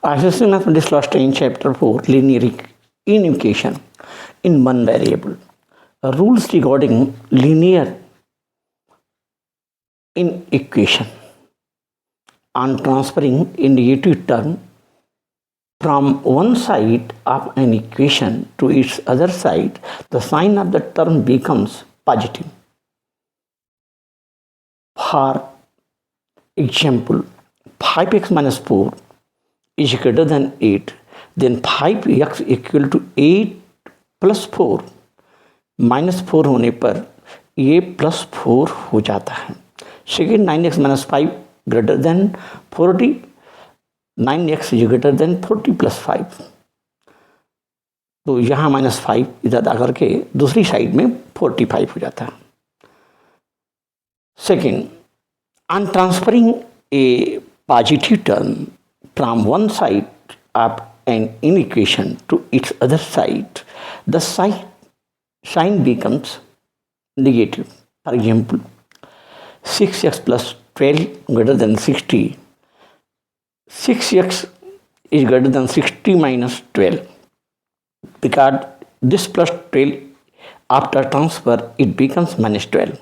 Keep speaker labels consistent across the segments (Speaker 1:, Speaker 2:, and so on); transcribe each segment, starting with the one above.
Speaker 1: Assessing mathematics class 10 chapter 4 linear inequation in one variable. Rules regarding linear inequation. On transferring a negative term from one side of an equation to its other side, the sign of the term becomes positive. For example, 5x minus 4 is greater than 8, then 5x equal to 8 plus 4 minus 4 होने पर ये plus 4 हो जाता है. Second 9x minus 5 greater than 40, 9x is greater then 40 plus 5. तो यहाँ minus 5 इधर आकर के दूसरी साइड में 45 हो जाता है. Second, on transferring A positive term from one side of an inequation to its other side, the sign becomes negative. For example, 6x plus 12 greater than 60. 6x is greater than 60 minus 12. Because this plus 12 after transfer it becomes minus 12.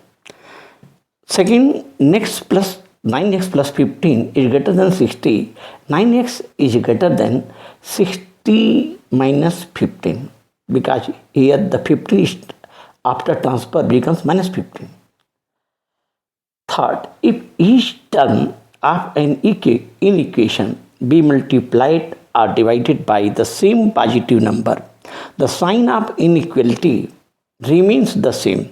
Speaker 1: Second, next plus 9x plus 15 is greater than 60. 9x is greater than 60 minus 15 because here the 15 is after transfer becomes minus 15. Third, if each term of an inequation be multiplied or divided by the same positive number, the sign of inequality remains the same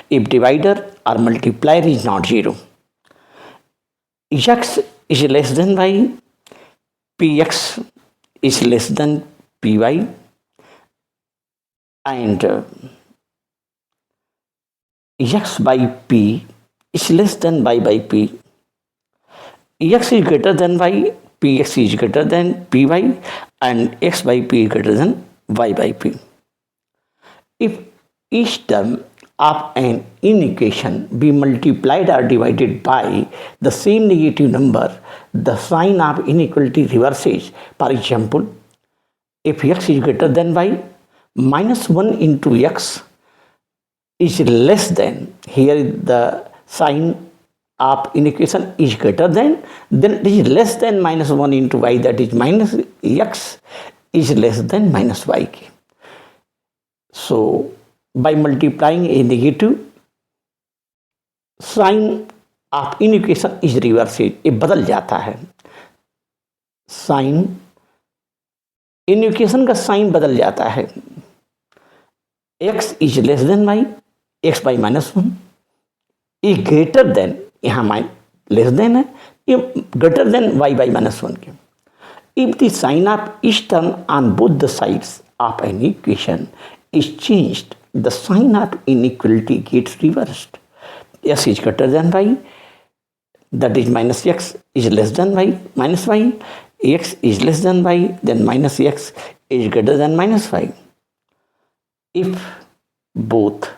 Speaker 1: if divisor or multiplier is not zero. X is less than y, px is less than py, and x by p is less than y by p. X is greater than y, px is greater than py, and x by p is greater than y by p. If each term of an inequation be multiplied or divided by the same negative number, the sign of inequality reverses. For example, if x is greater than y, minus 1 into x is less than, here the sign of inequation is greater than, then it is less than minus 1 into y, that is minus x is less than minus y. So, by multiplying a negative, sign of inequation is reversed. ये बदल जाता है. Sign inequation का sign बदल जाता है. x is less than y, x by minus 1 is greater than, यहाँ माइन लेस देन है, ये greater than y by minus 1 के. If the sign of each term on both the sides of an equation is changed, the sign of inequality gets reversed. X is greater than y, that is minus x is less than y, minus y, x is less than y, then minus x is greater than minus y. If both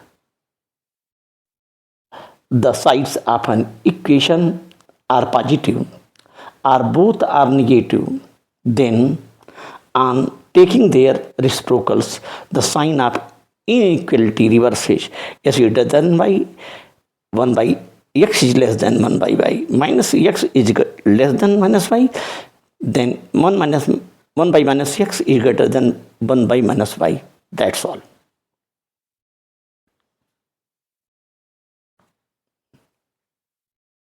Speaker 1: the sides of an equation are positive or both are negative, then on taking their reciprocals, the sign of inequality reverses. X greater than y, 1 by x is less than 1 by y, minus x is less than minus y, then 1 by minus x is greater than 1 by minus y. That's all.